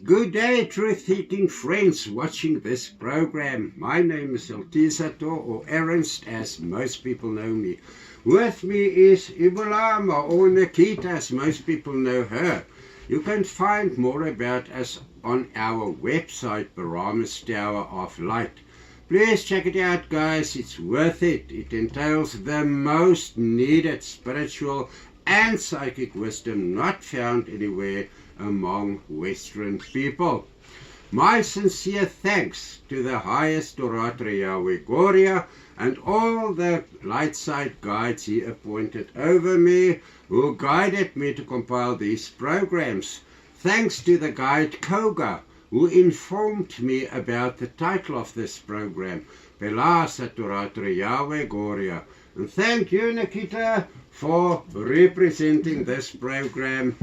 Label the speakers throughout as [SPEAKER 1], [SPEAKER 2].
[SPEAKER 1] Good day, truth-seeking friends watching this program. My name is Eltizato, or Ernst, as most people know me. With me is Ibulama, or Nikita, as most people know her. You can find more about us on our website, Barometer Tower of Light. Please check it out, guys. It's worth it. It entails the most needed spiritual and psychic wisdom not found anywhere among Western people. My sincere thanks to the highest orator Yahweh Goria and all the light side guides he appointed over me, who guided me to compile these programs. Thanks to the guide Koga, who informed me about the title of this program, Pelasat orator Yahweh Goria. And thank you, Nikita, for representing this program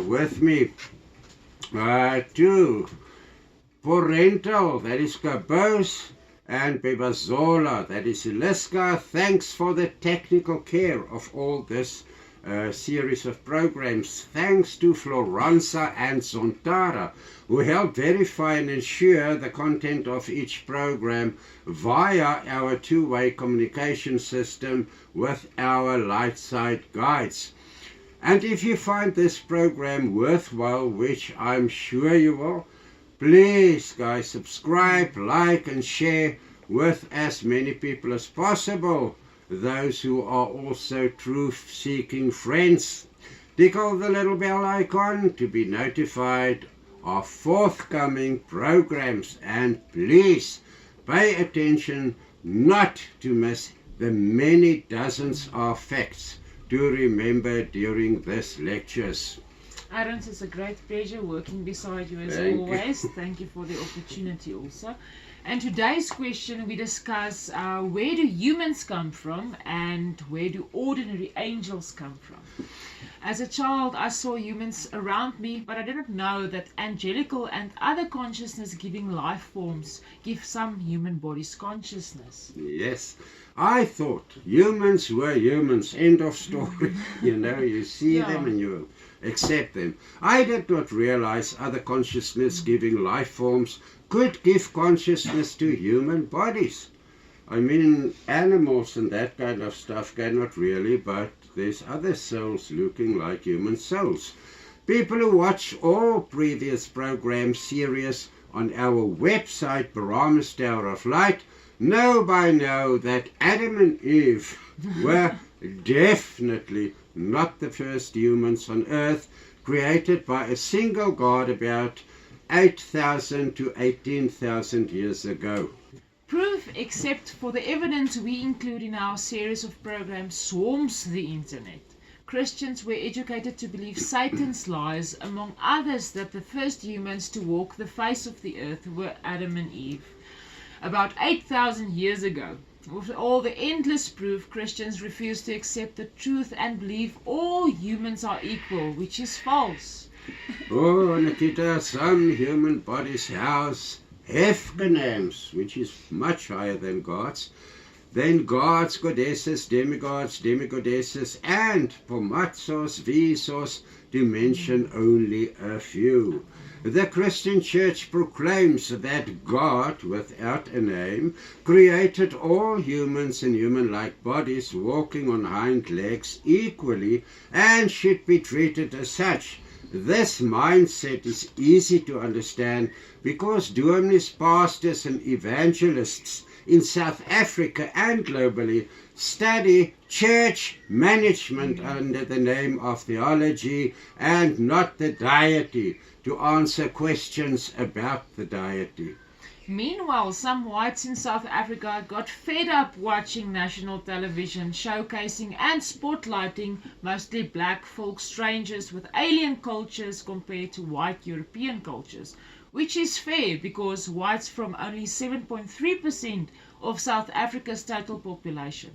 [SPEAKER 1] with me. To Parental, that is Kabos, and Bebazola, that is Iliska. Thanks for the technical care of all this series of programs. Thanks to Floranza and Zontara, who helped verify and ensure the content of each program via our two-way communication system with our light side guides. And if you find this program worthwhile, which I'm sure you will, please, guys, subscribe, like, and share with as many people as possible, those who are also truth-seeking friends. Tickle the little bell icon to be notified of forthcoming programs, and please pay attention not to miss the many dozens of facts to remember during these lectures.
[SPEAKER 2] Aaron, it's a great pleasure working beside you as
[SPEAKER 1] Thank
[SPEAKER 2] always. Thank you for the opportunity also. And today's question we discuss where do humans come from and where do ordinary angels come from? As a child, I saw humans around me, but I didn't know that angelical and other consciousness-giving life forms give some human bodies consciousness.
[SPEAKER 1] Yes, I thought humans were humans, end of story. You see them and you accept them. I did not realize other consciousness-giving life forms could give consciousness to human bodies. I mean, animals and that kind of stuff cannot really, but there's other souls looking like human souls. People who watch all previous program series on our website, Barometer Tower of Light, know by now that Adam and Eve were definitely not the first humans on earth, created by a single God about 8,000 to 18,000 years ago.
[SPEAKER 2] Proof, except for the evidence we include in our series of programs, swarms the internet. Christians were educated to believe Satan's lies, among others that the first humans to walk the face of the earth were Adam and Eve, about 8,000 years ago. With all the endless proof, Christians refuse to accept the truth and believe all humans are equal, which is false.
[SPEAKER 1] Oh, Nikita, some human bodies house Hefkanams, which is much higher than gods, goddesses, demigods, demigodesses, and pomatsos, visos, to mention only a few. The Christian Church proclaims that God, without a name, created all humans and human-like bodies walking on hind legs equally and should be treated as such. This mindset is easy to understand because Dominist pastors and evangelists in South Africa and globally study church management under the name of theology and not the deity to answer questions about the deity.
[SPEAKER 2] Meanwhile, some whites in South Africa got fed up watching national television showcasing and spotlighting mostly black folk strangers with alien cultures compared to white European cultures, which is fair because whites form only 7.3% of South Africa's total population.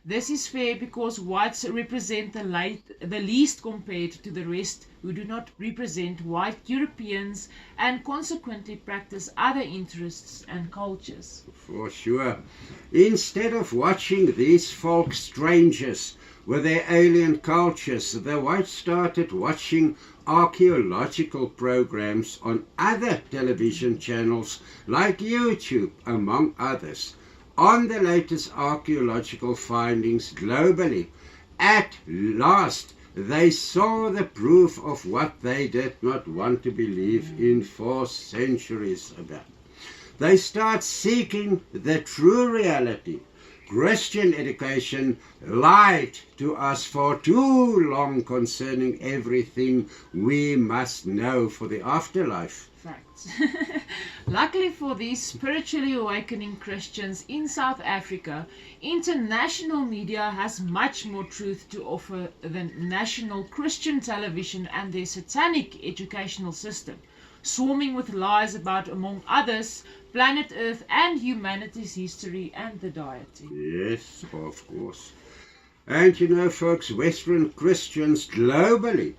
[SPEAKER 2] This is fair because whites represent the least compared to the rest who do not represent white Europeans and consequently practice other interests and cultures.
[SPEAKER 1] For sure. Instead of watching these folk strangers with their alien cultures, the whites started watching archaeological programs on other television channels like YouTube, among others, on the latest archaeological findings globally. At last, they saw the proof of what they did not want to believe in for centuries about. They start seeking the true reality. Christian education lied to us for too long concerning everything we must know for the afterlife.
[SPEAKER 2] Facts. Luckily for these spiritually awakening Christians in South Africa, international media has much more truth to offer than national Christian television and their satanic educational system, swarming with lies about, among others, planet Earth and humanity's history and the deity.
[SPEAKER 1] Yes, of course. And you know, folks, Western Christians globally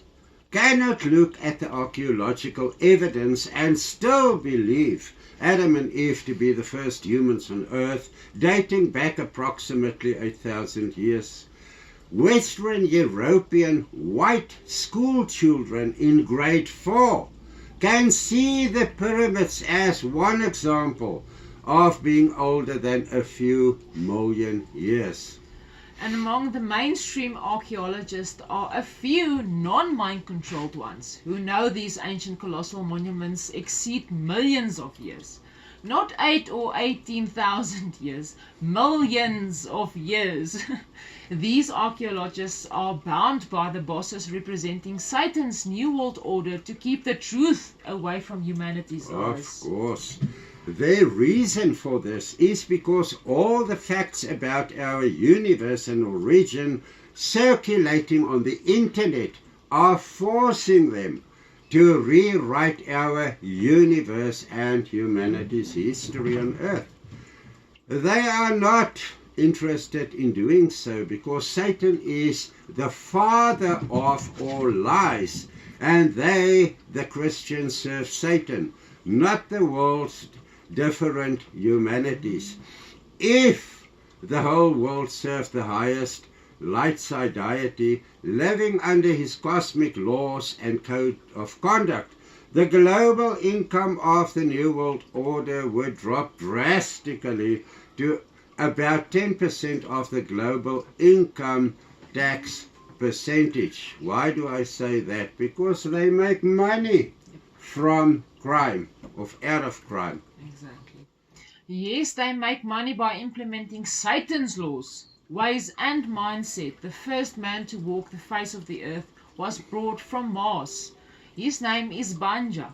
[SPEAKER 1] cannot look at the archaeological evidence and still believe Adam and Eve to be the first humans on Earth, dating back approximately 8,000 years. Western European white school children in grade 4 can see the pyramids as one example of being older than a few million years.
[SPEAKER 2] And among the mainstream archaeologists are a few non-mind controlled ones who know these ancient colossal monuments exceed millions of years. Not 8 or 18,000 years, millions of years. These archaeologists are bound by the bosses representing Satan's New World Order to keep the truth away from humanity's eyes.
[SPEAKER 1] Of course. Their reason for this is because all the facts about our universe and origin circulating on the internet are forcing them to rewrite our universe and humanity's history on Earth. They are not interested in doing so because Satan is the father of all lies, and they, the Christians, serve Satan, not the world's different humanities. If the whole world served the highest light side deity, living under his cosmic laws and code of conduct, the global income of the New World Order would drop drastically to about 10% of the global income tax percentage. Why do I say that? Because they make money from crime, out of crime.
[SPEAKER 2] Exactly. Yes, they make money by implementing Satan's laws, ways and mindset. The first man to walk the face of the earth was brought from Mars. His name is Banja.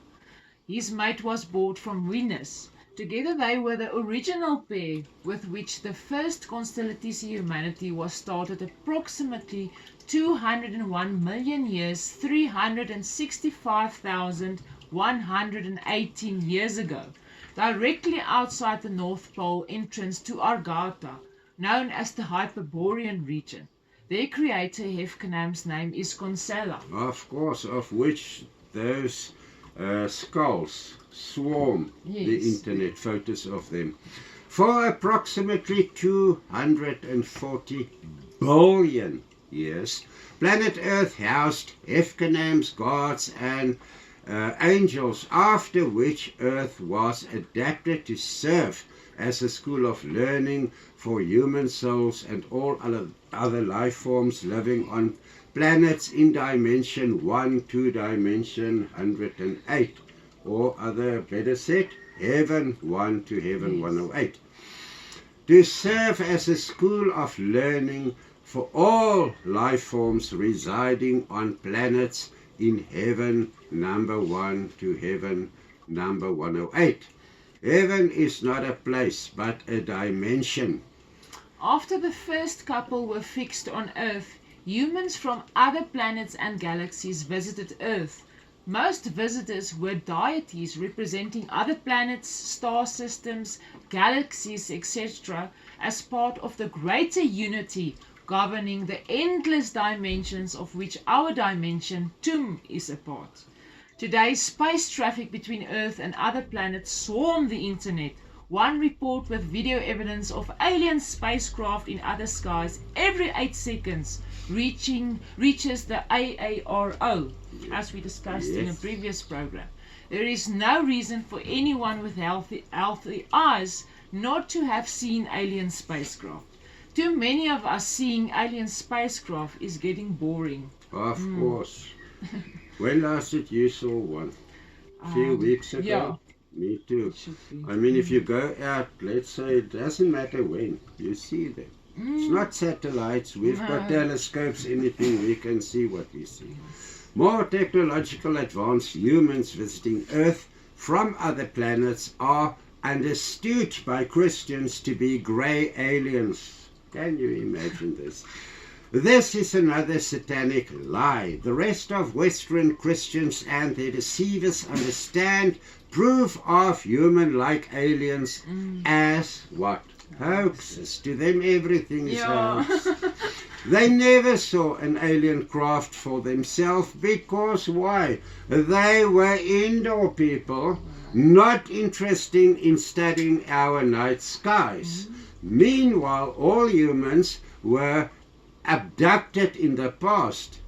[SPEAKER 2] His mate was brought from Venus. Together they were the original pair with which the first constellative humanity was started approximately 201 million years, 365,118 years ago, directly outside the North Pole entrance to Argata, known as the Hyperborean region. Their creator, Hefkanam's name is Consella.
[SPEAKER 1] Of course, of which those skulls swarm the internet, photos of them. For approximately 240 billion years, planet Earth housed Hefkanam's gods and angels, after which Earth was adapted to serve as a school of learning for human souls and all other life forms living on planets in dimension 1 to dimension 108, or other, better said, heaven 1 to heaven 108, to serve as a school of learning for all life forms residing on planets in heaven number 1 to heaven number 108. Heaven is not a place, but a dimension.
[SPEAKER 2] After the first couple were fixed on Earth, humans from other planets and galaxies visited Earth. Most visitors were deities representing other planets, star systems, galaxies, etc., as part of the greater unity governing the endless dimensions of which our dimension, Tum, is a part. Today, space traffic between Earth and other planets swarm the internet. One report with video evidence of alien spacecraft in other skies every 8 seconds reaches the AARO. as we discussed in a
[SPEAKER 1] Yes.
[SPEAKER 2] previous program. There is no reason for anyone with healthy eyes not to have seen alien spacecraft. Too many of us seeing alien spacecraft is getting boring.
[SPEAKER 1] Of course. When last did you saw one? A few weeks ago?
[SPEAKER 2] Yeah,
[SPEAKER 1] Me too.
[SPEAKER 2] should be.
[SPEAKER 1] I mean, if you go out, let's say, it doesn't matter when, you see them. It's not satellites, we've got
[SPEAKER 2] No.
[SPEAKER 1] telescopes, anything, we can see what we see. More technological advanced humans visiting Earth from other planets are understood by Christians to be grey aliens. Can you imagine this? This is another satanic lie. The rest of Western Christians and their deceivers understand proof of human-like aliens as what? Hoaxes. To them everything is
[SPEAKER 2] Yeah.
[SPEAKER 1] hoax. They never saw an alien craft for themselves because why? They were indoor people, not interested in studying our night skies. Meanwhile, all humans were abducted in the past,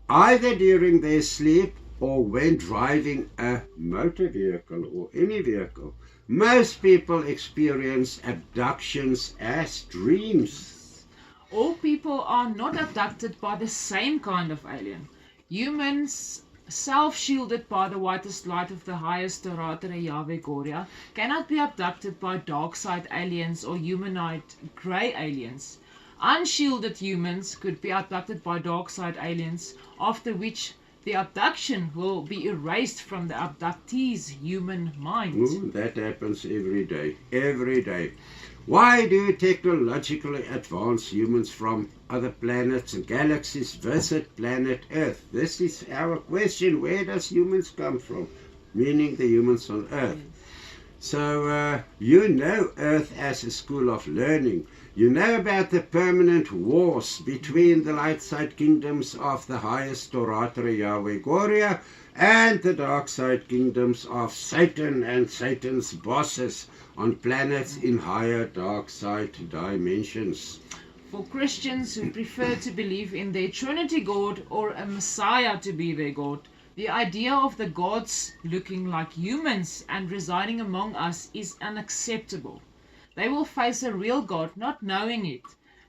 [SPEAKER 1] either during their sleep or when driving a motor vehicle or any vehicle. Most people experience abductions as dreams.
[SPEAKER 2] All people are not abducted by the same kind of alien. Humans, self-shielded by the whitest light of the highest Toratere Yahweh Goria, cannot be abducted by dark side aliens or humanoid grey aliens. Unshielded humans could be abducted by dark side aliens, after which the abduction will be erased from the abductee's human mind.
[SPEAKER 1] Ooh, that happens every day. Every day. Why do technologically advanced humans from other planets and galaxies visit planet Earth? This is our question. Where does humans come from? Meaning the humans on Earth. So you know Earth as a school of learning. You know about the permanent wars between the light side kingdoms of the highest Toratere Yahweh Goria and the dark side kingdoms of Satan and Satan's bosses on planets in higher dark side dimensions.
[SPEAKER 2] For Christians who prefer to believe in their Trinity God or a Messiah to be their God, the idea of the gods looking like humans and residing among us is unacceptable. They will face a real God not knowing it.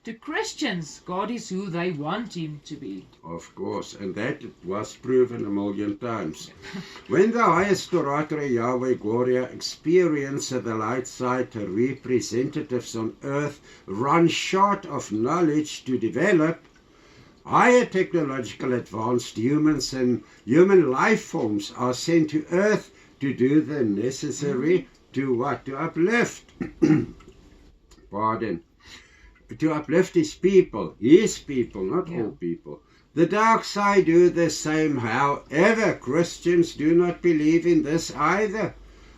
[SPEAKER 2] To Christians, God is who they want him to be.
[SPEAKER 1] Of course, and that was proven a million times. When the highest Toratere Yahweh Goria experience the light side representatives on Earth run short of knowledge to develop, higher technological advanced humans and human life forms are sent to Earth to do the necessary to what? To uplift. Pardon. To uplift his people, not all people. The dark side do the same. However, Christians do not believe in this either.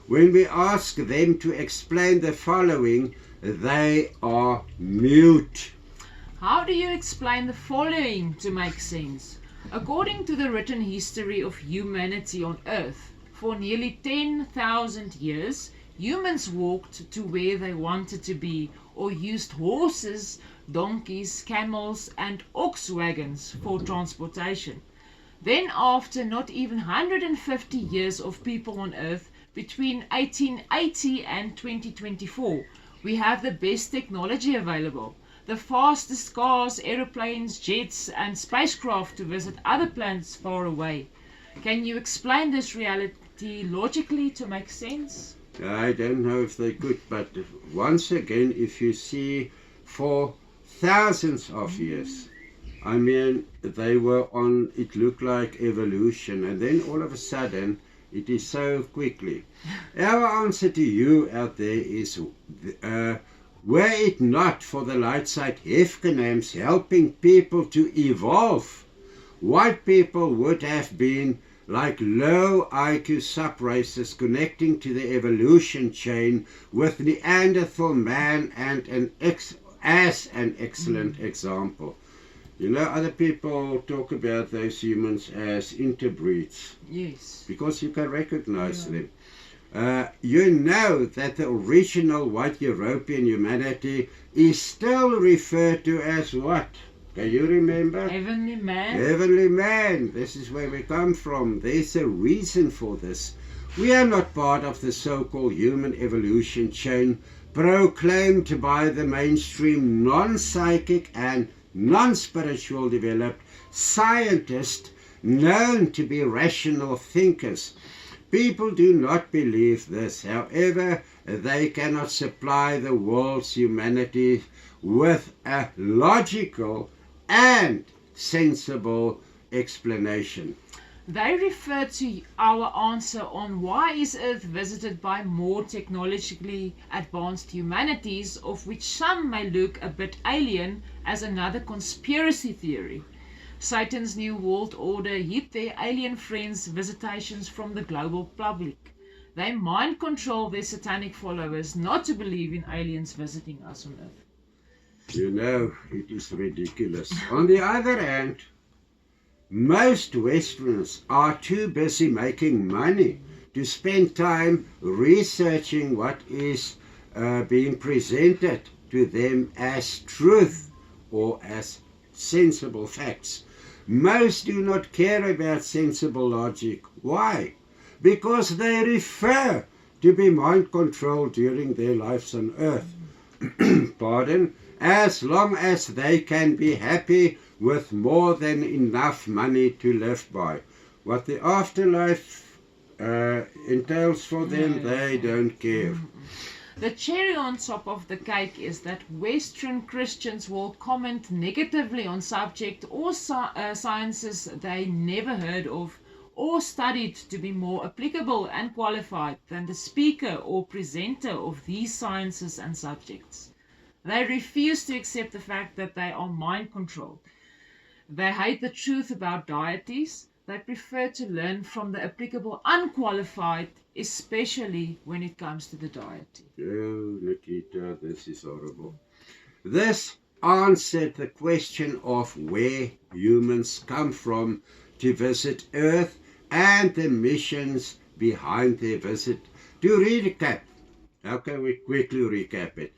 [SPEAKER 1] When we ask them to explain the following, they are mute.
[SPEAKER 2] How do you explain the following to make sense? According to the written history of humanity on Earth, for nearly 10,000 years, humans walked to where they wanted to be or used horses, donkeys, camels and ox wagons for transportation. Then after not even 150 years of people on Earth, between 1880 and 2024, we have the best technology available. The fastest cars, aeroplanes, jets and spacecraft to visit other planets far away. Can you explain this reality logically to make sense?
[SPEAKER 1] I don't know if they could, but once again, if you see for thousands of years, I mean, they were on, it looked like evolution, and then all of a sudden, it is so quickly. Our answer to you out there is, were it not for the light side Hefkenams helping people to evolve, white people would have been like low IQ sub-races connecting to the evolution chain with Neanderthal man and as an excellent example. You know, other people talk about those humans as interbreeds.
[SPEAKER 2] Yes.
[SPEAKER 1] Because you can recognize them. You know that the original white European humanity is still referred to as what? Can you remember?
[SPEAKER 2] Heavenly man.
[SPEAKER 1] Heavenly man. This is where we come from. There's a reason for this. We are not part of the so-called human evolution chain proclaimed by the mainstream non-psychic and non-spiritual developed scientists known to be rational thinkers. People do not believe this. However, they cannot supply the world's humanity with a logical and sensible explanation.
[SPEAKER 2] They refer to our answer on why is Earth visited by more technologically advanced humanities, of which some may look a bit alien, as another conspiracy theory. Satan's New World Order hid their alien friends' visitations from the global public. They mind control their satanic followers not to believe in aliens visiting us on Earth.
[SPEAKER 1] You know, it is ridiculous. On the other hand, most Westerners are too busy making money to spend time researching what is being presented to them as truth or as sensible facts. Most do not care about sensible logic. Why? Because they prefer to be mind controlled during their lives on earth. Pardon? As long as they can be happy with more than enough money to live by. What the afterlife entails for them, they don't care.
[SPEAKER 2] The cherry on top of the cake is that Western Christians will comment negatively on subject or sciences they never heard of or studied to be more applicable and qualified than the speaker or presenter of these sciences and subjects. They refuse to accept the fact that they are mind controlled. They hate the truth about deities. They prefer to learn from the applicable unqualified, especially when it comes to the deity.
[SPEAKER 1] Oh, Nikita, this is horrible. This answered the question of where humans come from to visit Earth and the missions behind their visit. To recap, how can we quickly recap it?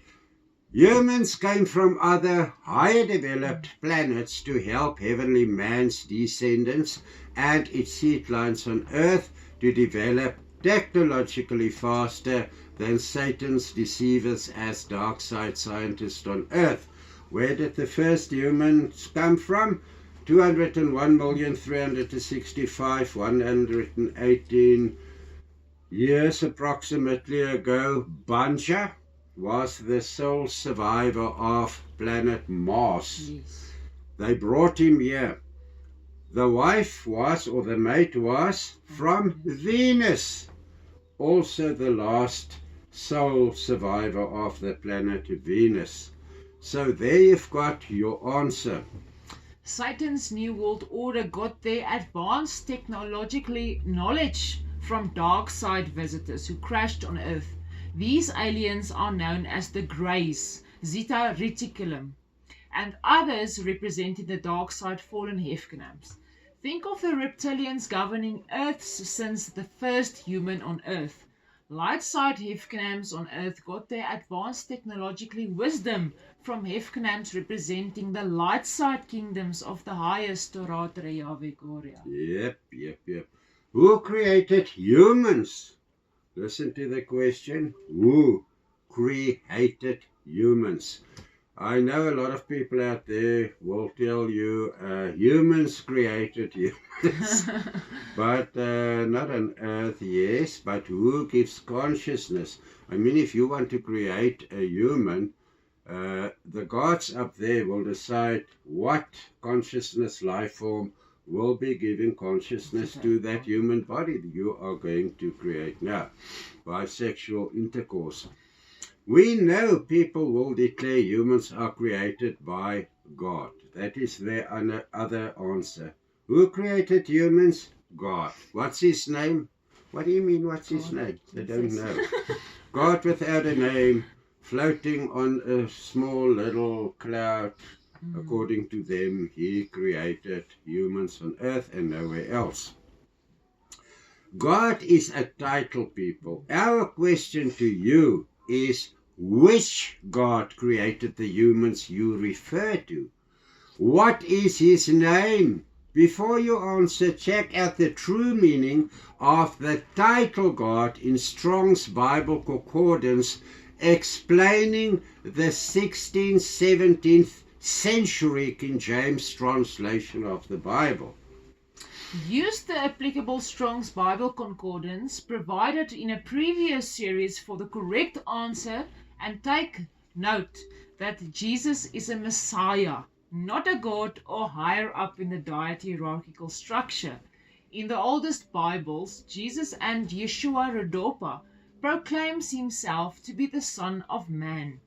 [SPEAKER 1] Humans came from other higher developed planets to help heavenly man's descendants and its seedlines on Earth to develop technologically faster than Satan's deceivers as dark side scientists on Earth. Where did the first humans come from? 201,365,118 years approximately ago. Banja was the sole survivor of planet Mars.
[SPEAKER 2] Yes.
[SPEAKER 1] They brought him here. The wife was, or the mate was, from Venus. Also the last sole survivor of the planet Venus. So there you've got your answer.
[SPEAKER 2] Satan's New World Order got their advanced technologically knowledge from dark side visitors who crashed on Earth. These aliens are known as the Greys, Zeta Reticulum, and others representing the dark side fallen Hefkenams. Think of the reptilians governing Earth since the first human on Earth. Light side Hefkenams on Earth got their advanced technologically wisdom from Hefkenams representing the light side kingdoms of the highest Toratre Yahweh Gloria.
[SPEAKER 1] Yep. Who created humans? Listen to the question. Who created humans? I know a lot of people out there will tell you humans created humans. But not on Earth, yes. But who gives consciousness? I mean, if you want to create a human, the gods up there will decide what consciousness life form will be giving consciousness to that human body that you are going to create now by sexual intercourse. We know people will declare humans are created by God. That is their other answer. Who created humans? God. What's his name? What do you mean, what's his name? They don't know. God without a name, floating on a small little cloud. According to them, he created humans on Earth and nowhere else. God is a title, people. Our question to you is, which God created the humans you refer to? What is his name? Before you answer, check out the true meaning of the title God in Strong's Bible Concordance, explaining the 16th, 17th century King James translation of the Bible.
[SPEAKER 2] Use the applicable Strong's Bible Concordance provided in a previous series for the correct answer, and take note that Jesus is a Messiah, not a God or higher up in the deity hierarchical structure. In the oldest Bibles, Jesus and Yeshua Redopa proclaims himself to be the Son of Man.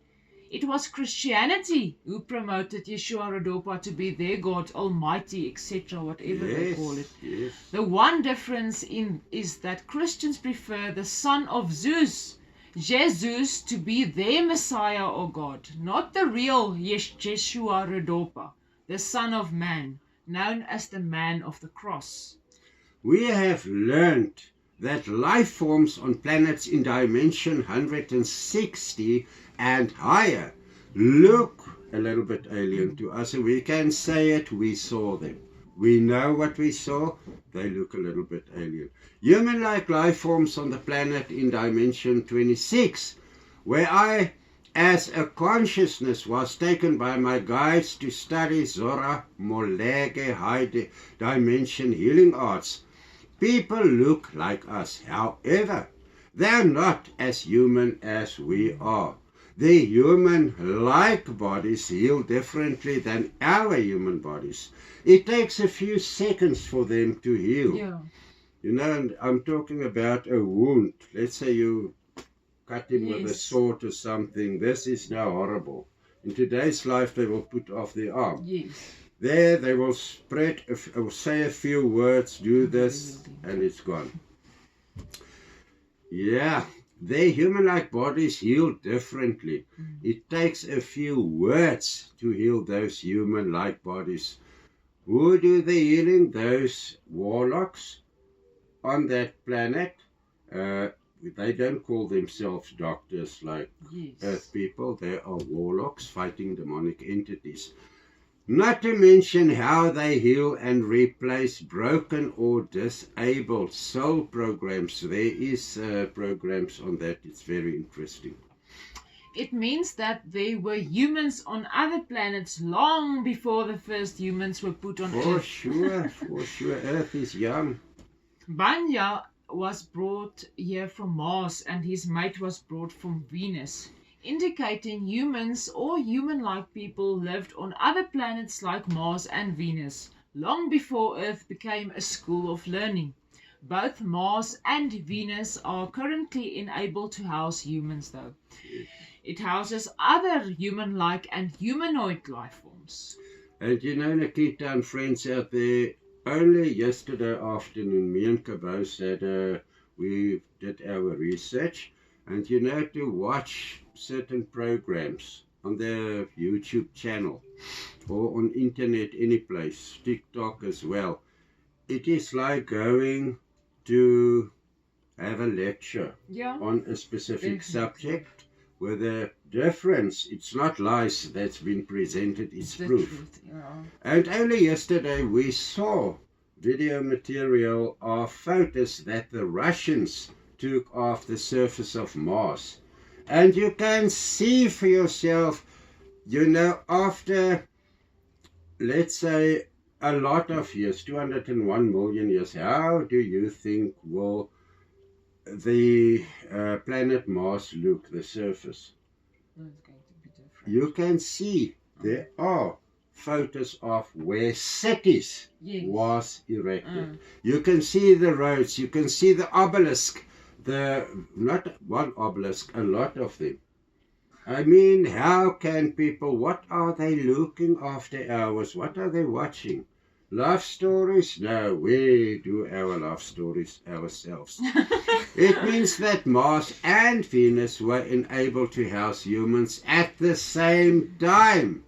[SPEAKER 2] It was Christianity who promoted Yeshua Redopa to be their God, Almighty, etc., whatever they call it.
[SPEAKER 1] Yes.
[SPEAKER 2] The one difference is that Christians prefer the Son of Zeus, Jesus, to be their Messiah or God, not the real Yeshua Redopa, the Son of Man, known as the Man of the Cross.
[SPEAKER 1] We have learned that life forms on planets in dimension 160 and higher look a little bit alien to us, and we can say it, we saw them. We know what we saw, they look a little bit alien. Human-like life forms on the planet in dimension 26, where I, as a consciousness, was taken by my guides to study Zora Molege high dimension healing arts. People look like us, however, they're not as human as we are. Their human-like bodies heal differently than our human bodies. It takes a few seconds for them to heal.
[SPEAKER 2] Yeah.
[SPEAKER 1] You know, and I'm talking about a wound. Let's say you cut him with a sword or something. This is now horrible. In today's life, they will put off their arm.
[SPEAKER 2] Yes.
[SPEAKER 1] There, they will spread, or say a few words, do this, and it's gone. Yeah, their human-like bodies heal differently. It takes a few words to heal those human-like bodies. Who do the healing? Those warlocks on that planet. They don't call themselves doctors like Earth people. They are warlocks fighting demonic entities. Not to mention how they heal and replace broken or disabled soul programs. There is programs on that. It's very interesting.
[SPEAKER 2] It means that there were humans on other planets long before the first humans were put on
[SPEAKER 1] For
[SPEAKER 2] Earth.
[SPEAKER 1] sure, for sure. Earth is young.
[SPEAKER 2] Banya was brought here from Mars and his mate was brought from Venus, indicating humans or human-like people lived on other planets like Mars and Venus, long before Earth became a school of learning. Both Mars and Venus are currently unable to house humans though. It houses other human-like and humanoid life forms.
[SPEAKER 1] And you know, Nikita and friends out there, only yesterday afternoon, me and Kabo said we did our research, and you know, to watch certain programs on the YouTube channel or on internet any place, TikTok as well, it is like going to have a lecture on a specific subject with a difference. It's not lies that's been presented, it's proof. And only yesterday we saw video material of photos that the Russians took off the surface of Mars. And you can see for yourself, you know, after, let's say, a lot of years, 201 million years, how do you think will the planet Mars look, the surface?
[SPEAKER 2] It's going to be different.
[SPEAKER 1] You can see there are photos of where cities was erected. You can see the roads, you can see the obelisk, not one obelisk, a lot of them. I mean, how can people, what are they looking after hours? What are they watching? Love stories? No, we do our love stories ourselves. It means that Mars and Venus were unable to house humans at the same time.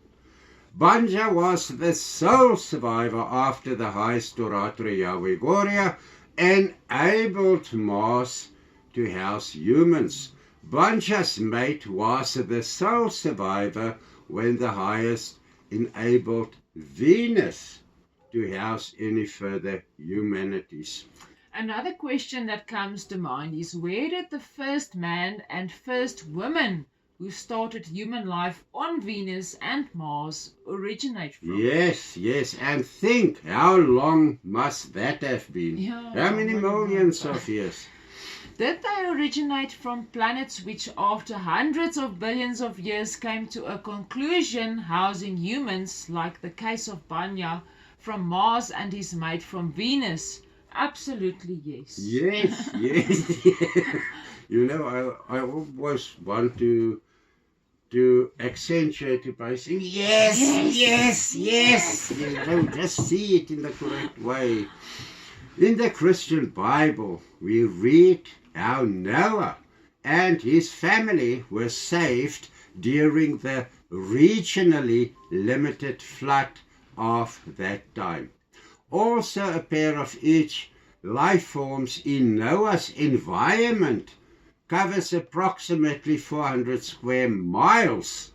[SPEAKER 1] Banja was the sole survivor after the high Storatre Yawegoria enabled Mars to house humans. Banja's mate was the sole survivor when the highest enabled Venus to house any further humanities.
[SPEAKER 2] Another question that comes to mind is, where did the first man and first woman who started human life on Venus and Mars originate from?
[SPEAKER 1] Yes, yes, and think, how long must that have been?
[SPEAKER 2] Yeah,
[SPEAKER 1] How many millions of years?
[SPEAKER 2] Did they originate from planets which after hundreds of billions of years came to a conclusion housing humans, like the case of Banya from Mars and his mate from Venus? Absolutely yes.
[SPEAKER 1] Yes, yes. You know, I always want to accentuate it by saying yes, yes, yes. You know, just see it in the correct way. In the Christian Bible, we read how Noah and his family were saved during the regionally limited flood of that time. Also, a pair of each life forms in Noah's environment covers approximately 400 square miles.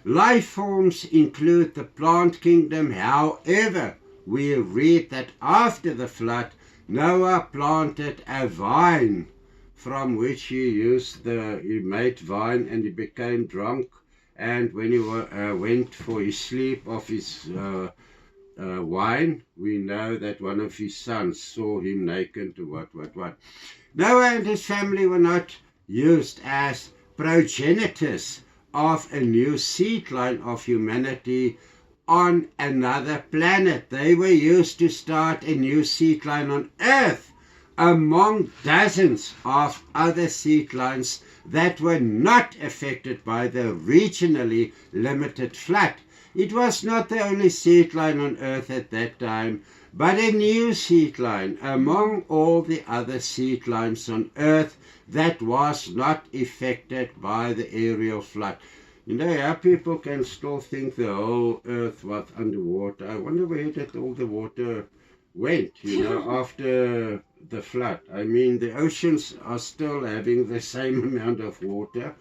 [SPEAKER 1] Life forms include the plant kingdom. However, we read that after the flood, Noah planted a vine from which he made wine, and he became drunk. And when he went for his sleep of his wine, we know that one of his sons saw him naked to what. Noah and his family were not used as progenitors of a new seed line of humanity on another planet. They were used to start a new seed line on Earth among dozens of other seed lines that were not affected by the regionally limited flood. It was not the only seed line on Earth at that time, but a new seed line among all the other seed lines on Earth that was not affected by the aerial flood. You know how people can still think the whole Earth was underwater. I wonder where did all the water went, after the flood. I mean, the oceans are still having the same amount of water.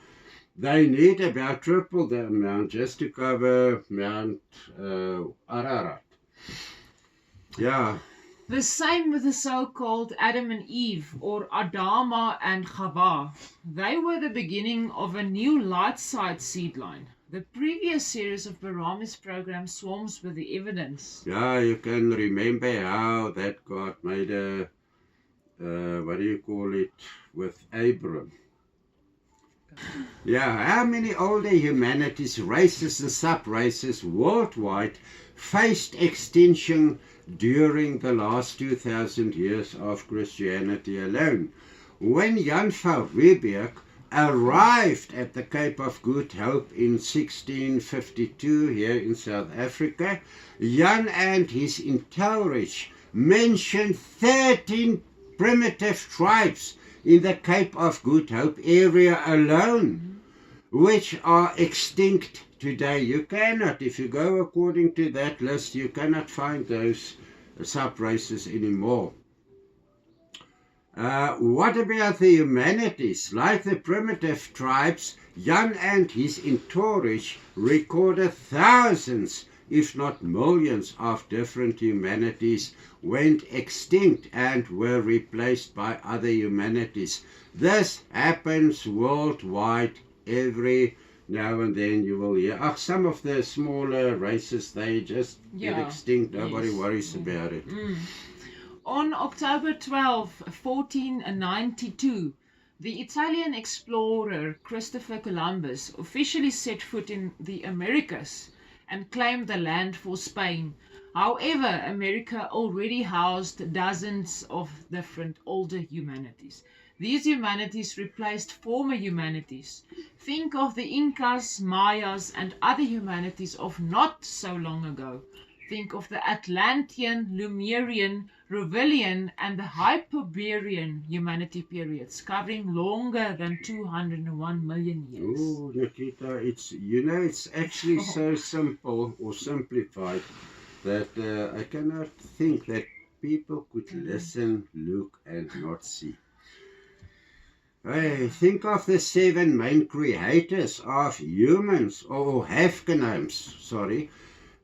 [SPEAKER 1] They need about triple the amount just to cover Mount Ararat. Yeah.
[SPEAKER 2] The same with the so-called Adam and Eve, or Adama and Chava. They were the beginning of a new light side seed line. The previous series of Barami's program swarms with the evidence.
[SPEAKER 1] Yeah, you can remember how that God made a, with Abram. Yeah, how many older humanities, races and sub-races worldwide faced extinction during the last 2,000 years of Christianity alone? When Jan van Riebeeck arrived at the Cape of Good Hope in 1652 here in South Africa, Jan and his entourage mentioned 13 primitive tribes in the Cape of Good Hope area alone, which are extinct today. You cannot, if you go according to that list, you cannot find those sub-races anymore. What about the humanities? Like the primitive tribes, Jan and his entourage recorded thousands, if not millions, of different humanities went extinct and were replaced by other humanities. This happens worldwide. Every now and then you will hear, some of the smaller races, they just get extinct. Nobody worries about it.
[SPEAKER 2] On October 12, 1492, the Italian explorer Christopher Columbus officially set foot in the Americas and claimed the land for Spain. However, America already housed dozens of different older humanities. These humanities replaced former humanities. Think of the Incas, Mayas, and other humanities of not so long ago. Think of the Atlantean, Lemurian, Ravilian, and the Hyperborean humanity periods, covering longer than 201 million years.
[SPEAKER 1] Oh, Nikita, it's actually so simple or simplified that I cannot think that people could listen, look, and not see. Hey, think of the 7 main creators of humans, or have gnomes, sorry.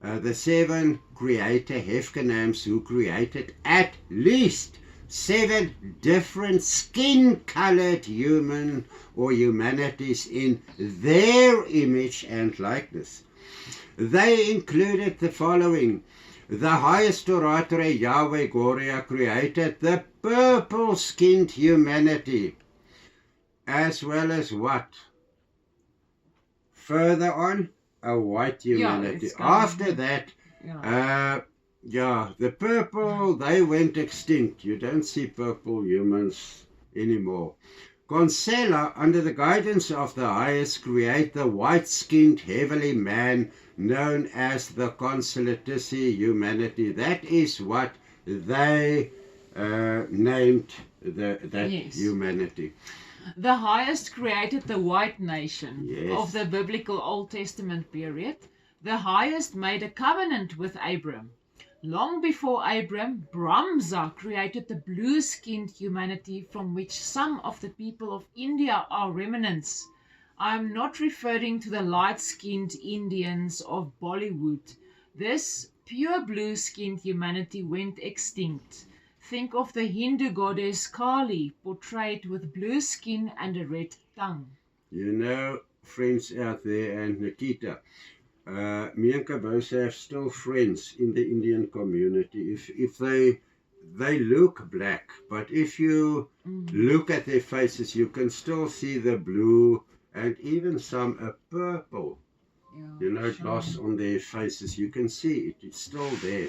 [SPEAKER 1] the 7 creator Hefkenams who created at least 7 different skin-colored human or humanities in their image and likeness. They included the following. The highest orator Yahweh Goria created the purple-skinned humanity, as well as what? Further on, a white humanity. After that, the purple, they went extinct. You don't see purple humans anymore. Consela, under the guidance of the highest, create the white-skinned heavenly man known as the Consolatici humanity. That is what they named that humanity.
[SPEAKER 2] The highest created the white nation
[SPEAKER 1] Yes.
[SPEAKER 2] of the biblical Old Testament period. The highest made a covenant with Abram. Long before Abram, Brahmza created the blue-skinned humanity from which some of the people of India are remnants. I am not referring to the light-skinned Indians of Bollywood. This pure blue-skinned humanity went extinct. Think of the Hindu goddess Kali, portrayed with blue skin and a red tongue.
[SPEAKER 1] You know, friends out there, and Nikita, me and Kabose have still friends in the Indian community. If they look black, but if you look at their faces, you can still see the blue and even some purple, gloss on their faces. You can see it. It's still there.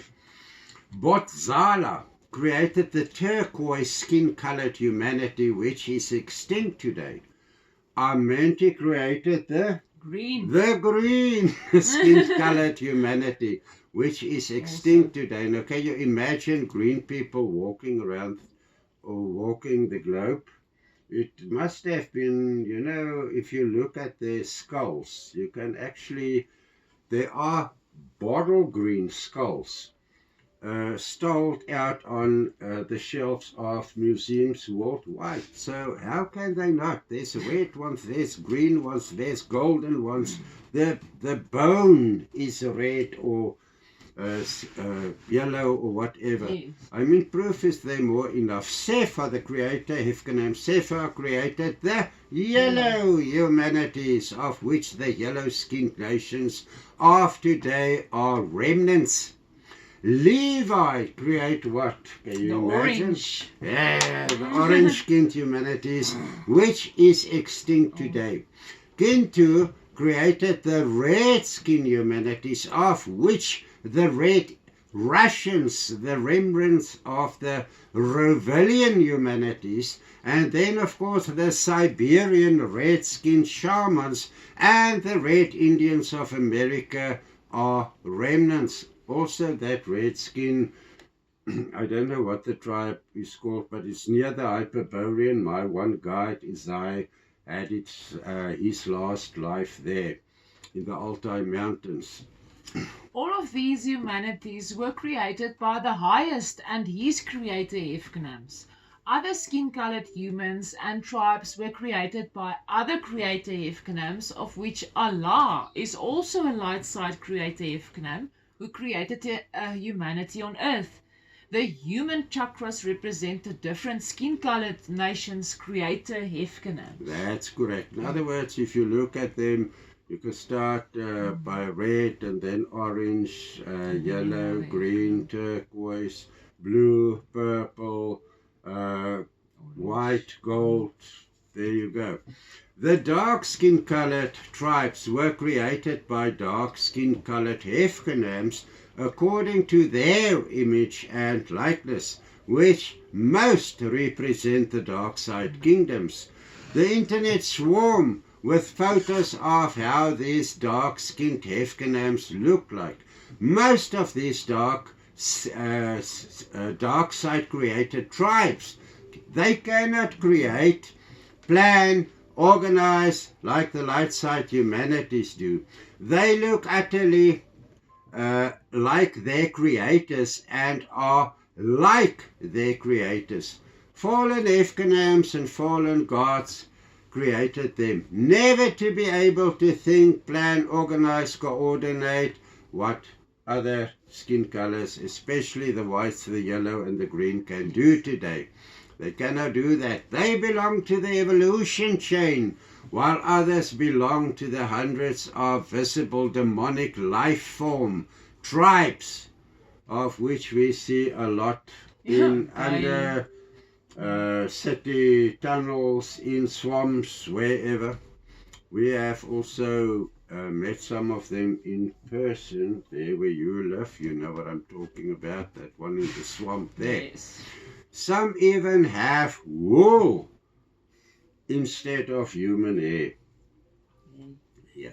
[SPEAKER 1] Botzala created the turquoise skin-colored humanity, which is extinct today. Amenti created the green skin-colored humanity, which is extinct today. Now, can you imagine green people walking around or walking the globe? It must have been, if you look at their skulls, you can actually, there are bottle green skulls stalled out on the shelves of museums worldwide. So how can they not? There's red ones, there's green ones, there's golden ones. The bone is red or yellow or whatever.
[SPEAKER 2] Yes.
[SPEAKER 1] I mean, proof is there more enough. Sefer, the creator, Hefkenam Sefer, created the yellow humanities, of which the yellow-skinned nations of today are remnants. Levi create what? Can you imagine?
[SPEAKER 2] Orange.
[SPEAKER 1] Yeah, the orange-skinned humanities, which is extinct today. Kintu created the red-skinned humanities, of which the red Russians, the remnants of the Rovelian humanities, and then of course the Siberian red-skinned shamans and the red Indians of America are remnants. Also that red skin, I don't know what the tribe is called, but it's near the Hyperborean. My one guide, Isai, had his last life there in the Altai Mountains.
[SPEAKER 2] All of these humanities were created by the highest and his creator Hefkenams. Other skin-colored humans and tribes were created by other creator Hefkenams, of which Allah is also a light side creator Hefkenam, who created a humanity on earth. The human chakras represent the different skin-colored nations' creator Hefkenam.
[SPEAKER 1] That's correct. In other words, if you look at them, you can start by red and then orange, yellow, green, turquoise, blue, purple, white, gold. There you go. The dark skin-colored tribes were created by dark skin-colored Hefkenams according to their image and likeness, which most represent the dark side kingdoms. The internet swarm with photos of how these dark-skinned Hefkenams look like. Most of these dark side created tribes, they cannot create, plan, organize like the light side humanities do. They look utterly like their creators and are like their creators. Fallen Hefkenams and fallen gods created them, never to be able to think, plan, organize, coordinate what other skin colors, especially the whites, the yellow and the green, can do today. They cannot do that. They belong to the evolution chain, while others belong to the hundreds of visible demonic life form tribes, of which we see a lot in under city tunnels, in swamps, wherever. We have also met some of them in person, there where you live. You know what I'm talking about, that one in the swamp there.
[SPEAKER 2] Yes.
[SPEAKER 1] Some even have wool instead of human hair. Yeah.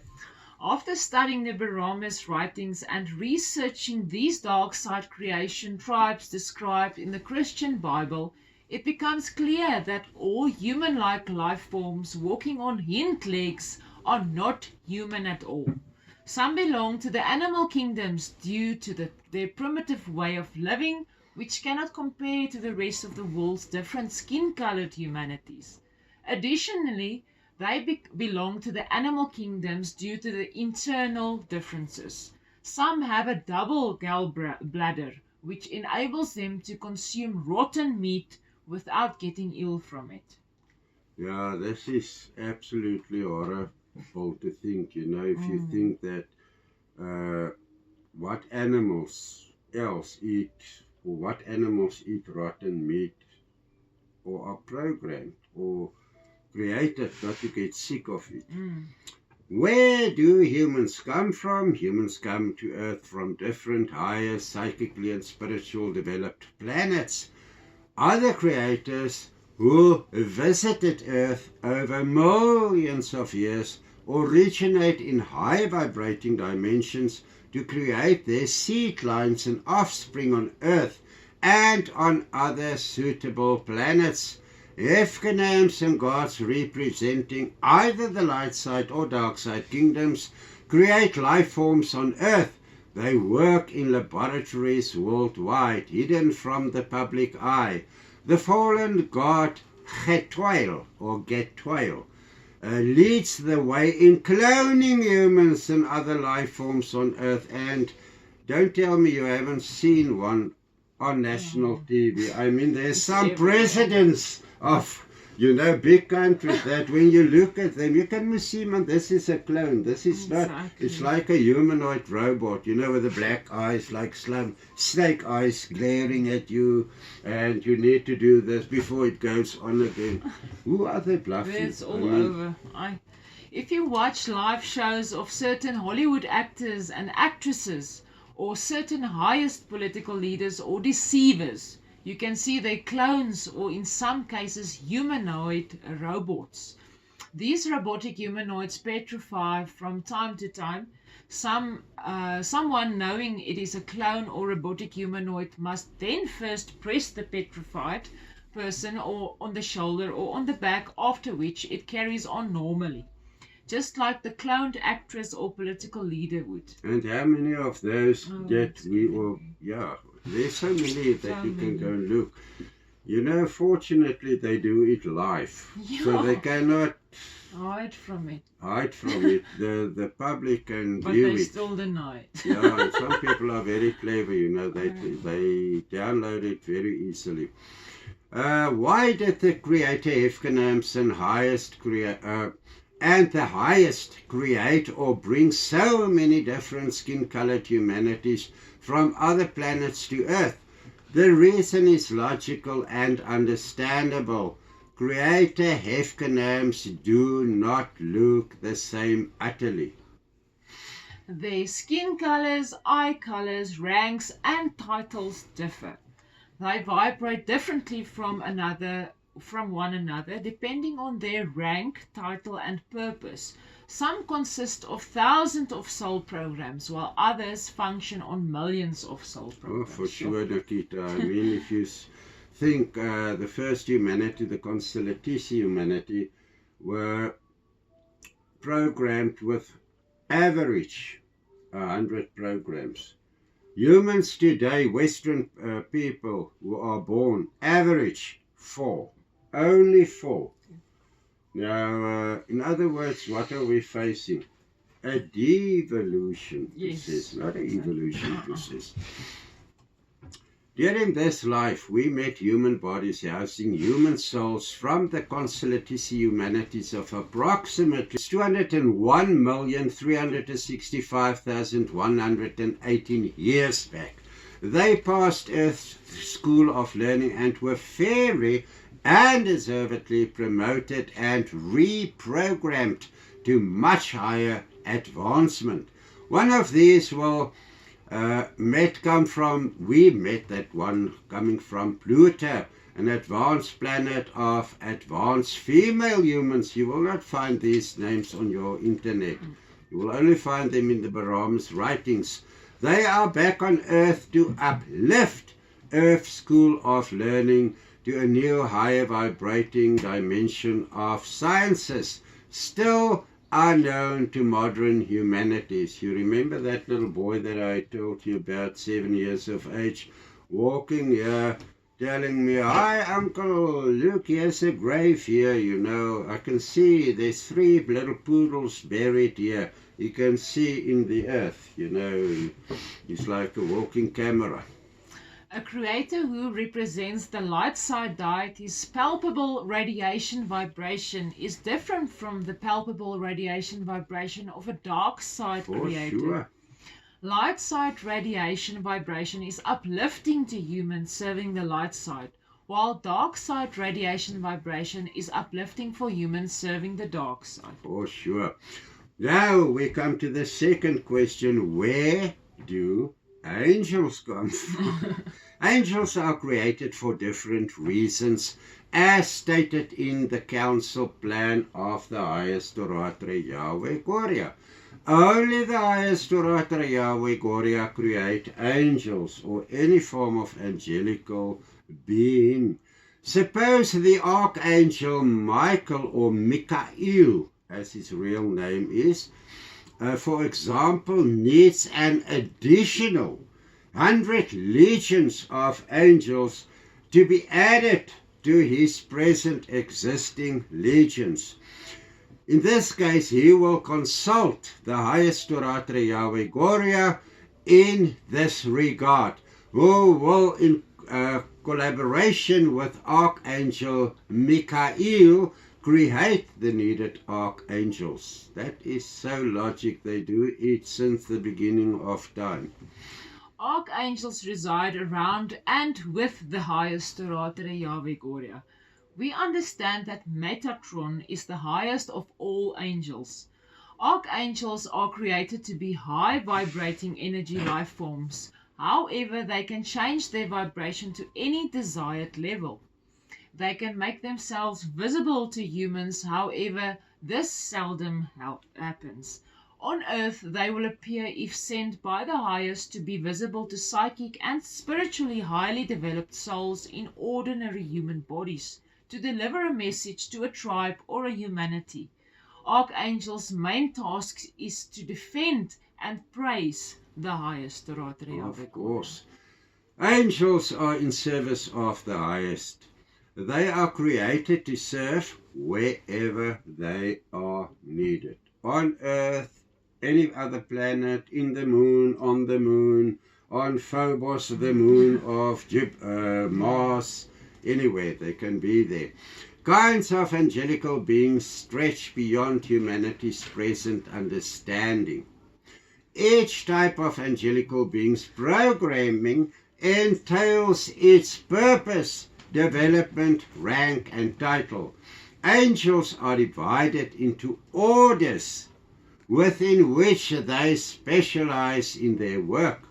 [SPEAKER 2] After studying the Bahram's writings and researching these dark side creation tribes described in the Christian Bible, it becomes clear that all human-like life forms walking on hind legs are not human at all. Some belong to the animal kingdoms due to their primitive way of living, which cannot compare to the rest of the world's different skin-colored humanities. Additionally, they belong to the animal kingdoms due to the internal differences. Some have a double gallbladder, which enables them to consume rotten meat without getting ill from it.
[SPEAKER 1] Yeah, this is absolutely horrible to think, you know, if you think that what animals else eat, or what animals eat rotten meat, or are programmed or created not to get sick of it. Where do humans come from? Humans come to Earth from different higher psychically and spiritual developed planets. Other creators who visited Earth over millions of years originate in high vibrating dimensions to create their seed lines and offspring on Earth and on other suitable planets. Hefkanams and gods representing either the light side or dark side kingdoms create life forms on Earth. They work in laboratories worldwide, hidden from the public eye. The fallen god Getwail, leads the way in cloning humans and other life forms on Earth. And don't tell me you haven't seen one on national TV. I mean, there's some presidents of, you know, big countries that when you look at them, you can see, man, this is a clone. This is not, it's like a humanoid robot, you know, with the black eyes, like snake eyes glaring at you, and you need to do this before it goes on again. Who are they bluffing?
[SPEAKER 2] It's all over. If you watch live shows of certain Hollywood actors and actresses, or certain highest political leaders or deceivers, you can see their clones or in some cases humanoid robots. These robotic humanoids petrify from time to time. Someone knowing it is a clone or robotic humanoid must then first press the petrified person or on the shoulder or on the back, after which it carries on normally, just like the cloned actress or political leader would.
[SPEAKER 1] And how many of those that we will, there's so many that you can go and look. You know, fortunately they do it live, so they cannot
[SPEAKER 2] hide from it.
[SPEAKER 1] The public can
[SPEAKER 2] But
[SPEAKER 1] view
[SPEAKER 2] they
[SPEAKER 1] it.
[SPEAKER 2] still deny it.
[SPEAKER 1] Yeah, and some people are very clever, you know, they download it very easily. Why did the creator Hefkanams and the highest create or bring so many different skin-colored humanities from other planets to Earth? The reason is logical and understandable. Creator Hefkanams do not look the same utterly.
[SPEAKER 2] Their skin colors, eye colors, ranks, and titles differ. They vibrate differently from one another depending on their rank, title, and purpose. Some consist of thousands of soul programs, while others function on millions of soul programs.
[SPEAKER 1] Oh, for sure, Nikita. I mean, if you think the first humanity, the Constellatici humanity, were programmed with average 100 programs. Humans today, Western people who are born, average 4. Only 4. Now, in other words, what are we facing? A devolution
[SPEAKER 2] Yes.
[SPEAKER 1] process, not an evolution process. During this life, we met human bodies housing human souls from the constellated humanities of approximately 201,365,118 years back. They passed Earth's school of learning and were fairly and deservedly promoted and reprogrammed to much higher advancement. One of these will we met that one coming from Pluto, an advanced planet of advanced female humans. You will not find these names on your internet. You will only find them in the Baram's writings. They are back on Earth to uplift Earth's school of learning to a new higher vibrating dimension of sciences, still unknown to modern humanities. You remember that little boy that I told you about, 7 years of age, walking here, telling me, "Hi, Uncle, look, here's a grave here, you know. I can see there's 3 little poodles buried here. You can see in the earth, you know." He's like a walking camera.
[SPEAKER 2] A creator who represents the light side deity's palpable radiation vibration is different from the palpable radiation vibration of a dark side
[SPEAKER 1] For
[SPEAKER 2] creator.
[SPEAKER 1] sure.
[SPEAKER 2] Light side radiation vibration is uplifting to humans serving the light side, while dark side radiation vibration is uplifting for humans serving the dark side.
[SPEAKER 1] For sure. Now we come to the second question. Where do angels come from? Angels are created for different reasons, as stated in the council plan of the highest orator Yahweh Goria. Only the highest orator Yahweh Goria create angels or any form of angelical being. Suppose the archangel Michael or Michael, as his real name is, for example, needs an additional 100 legions of angels to be added to his present existing legions. In this case, he will consult the highest orator Yahweh Goria in this regard, who will, in collaboration with Archangel Michael, create the needed archangels. That is so logic. They do it since the beginning of time.
[SPEAKER 2] Archangels reside around and with the highest orator Yahweh Goria. We understand that Metatron is the highest of all angels. Archangels are created to be high vibrating energy life forms. However, they can change their vibration to any desired level. They can make themselves visible to humans, however, this seldom happens. On earth, they will appear if sent by the highest to be visible to psychic and spiritually highly developed souls in ordinary human bodies, to deliver a message to a tribe or a humanity. Archangels' main task is to defend and praise the highest orator Yahweh.
[SPEAKER 1] Of course. Angels are in service of the highest. They are created to serve wherever they are needed. On earth, any other planet, in the moon, on Phobos, the moon of Mars, anywhere they can be there. Kinds of angelical beings stretch beyond humanity's present understanding. Each type of angelical being's programming entails its purpose, development, rank, and title. Angels are divided into orders within which they specialize in their work.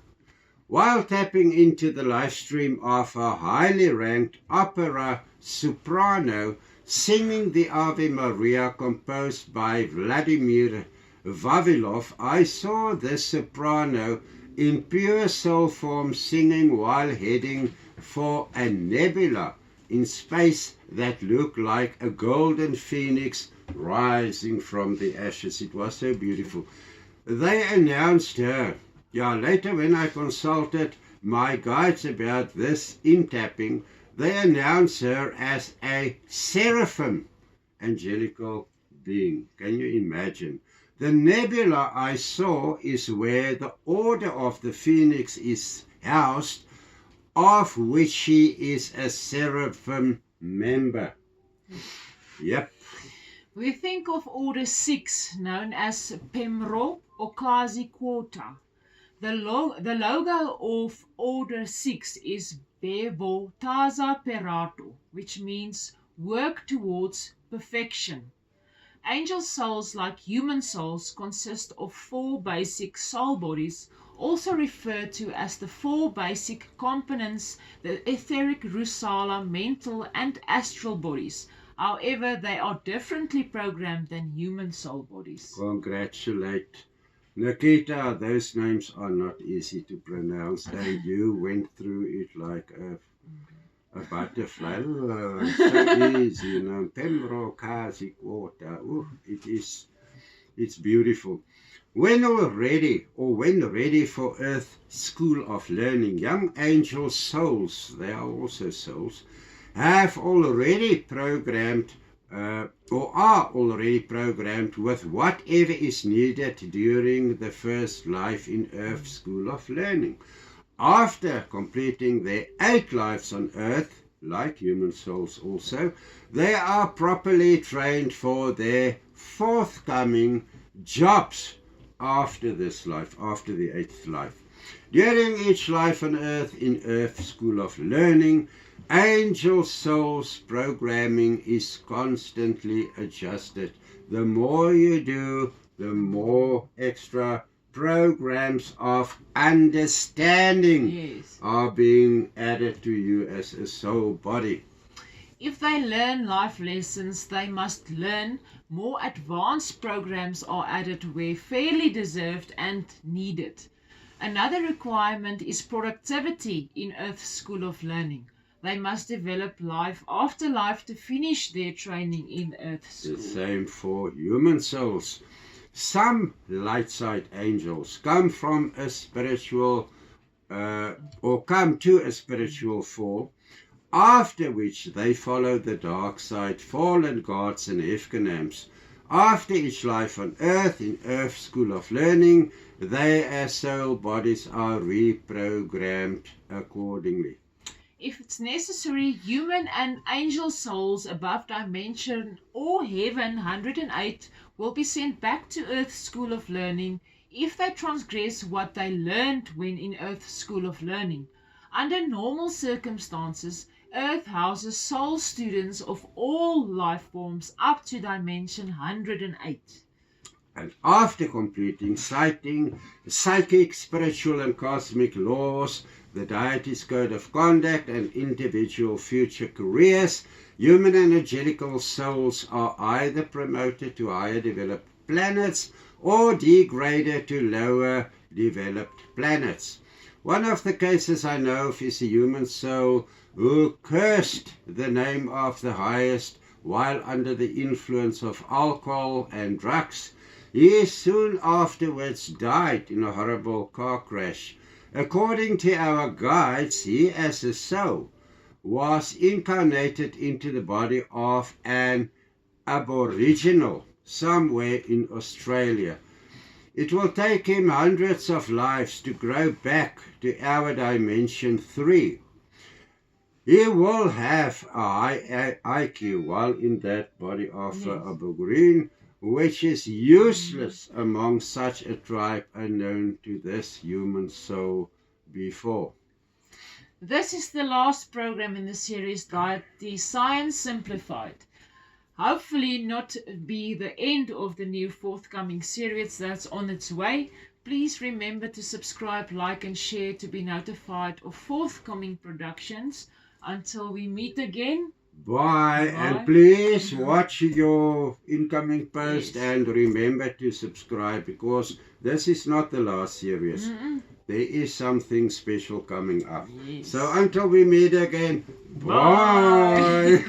[SPEAKER 1] While tapping into the live stream of a highly ranked opera soprano singing the Ave Maria composed by Vladimir Vavilov, I saw this soprano in pure soul form singing while heading for a nebula in space that looked like a golden phoenix rising from the ashes. It was so beautiful. They announced her. Later when I consulted my guides about this in-tapping, they announced her as a seraphim, angelical being. Can you imagine? The nebula I saw is where the order of the phoenix is housed, of which she is a seraphim member. Yep.
[SPEAKER 2] We think of Order 6, known as Pemro or Quasi-Quota. The logo of Order 6 is Bebo Taza Perato, which means work towards perfection. Angel souls, like human souls, consist of 4 basic soul bodies, also referred to as the 4 basic components, the etheric, rusala, mental, and astral bodies. However, they are differently programmed than human soul bodies.
[SPEAKER 1] Congratulate Nikita. Those names are not easy to pronounce, and you went through it like a butterfly. Oh, so easy, you know. Pemro Kazi Quota. It's beautiful. When ready for Earth School of Learning, young angel souls, they are also souls, have already programmed or are already programmed with whatever is needed during the first life in Earth School of Learning. After completing their 8 lives on Earth, like human souls also, they are properly trained for their forthcoming jobs after this life, after the 8th life. During each life on Earth in Earth School of Learning, angel souls programming is constantly adjusted. The more you do, the more extra programs of understanding are being added to you as a soul body.
[SPEAKER 2] If they learn life lessons, they must learn. More advanced programs are added where fairly deserved and needed. Another requirement is productivity in Earth School of Learning. They must develop life after life to finish their training in Earth School.
[SPEAKER 1] The same for human souls. Some light side angels come from a spiritual or come to a spiritual form, after which they follow the dark side, fallen gods and Hefkanams. After each life on Earth in Earth School of Learning, they as soul bodies are reprogrammed accordingly.
[SPEAKER 2] If it's necessary, human and angel souls above dimension or heaven 108 will be sent back to Earth School of Learning if they transgress what they learned when in Earth School of Learning. Under normal circumstances, Earth houses soul students of all life forms up to dimension 108.
[SPEAKER 1] And after completing psychic, spiritual and cosmic laws, the deity's code of conduct and individual future careers, human and angelical souls are either promoted to higher developed planets or degraded to lower developed planets. One of the cases I know of is a human soul who cursed the name of the highest while under the influence of alcohol and drugs. He soon afterwards died in a horrible car crash. According to our guides, he as a soul was incarnated into the body of an aboriginal somewhere in Australia. It will take him hundreds of lives to grow back to our dimension 3. He will have a high IQ while in that body of Aborigine, which is useless among such a tribe unknown to this human soul before.
[SPEAKER 2] This is the last program in the series, Deity Science Simplified. Hopefully not be the end of the new forthcoming series that's on its way. Please remember to subscribe, like and share to be notified of forthcoming productions. Until we meet again.
[SPEAKER 1] Bye. And please watch your incoming post and remember to subscribe, because this is not the last series. There is something special coming up. So until we meet again, bye.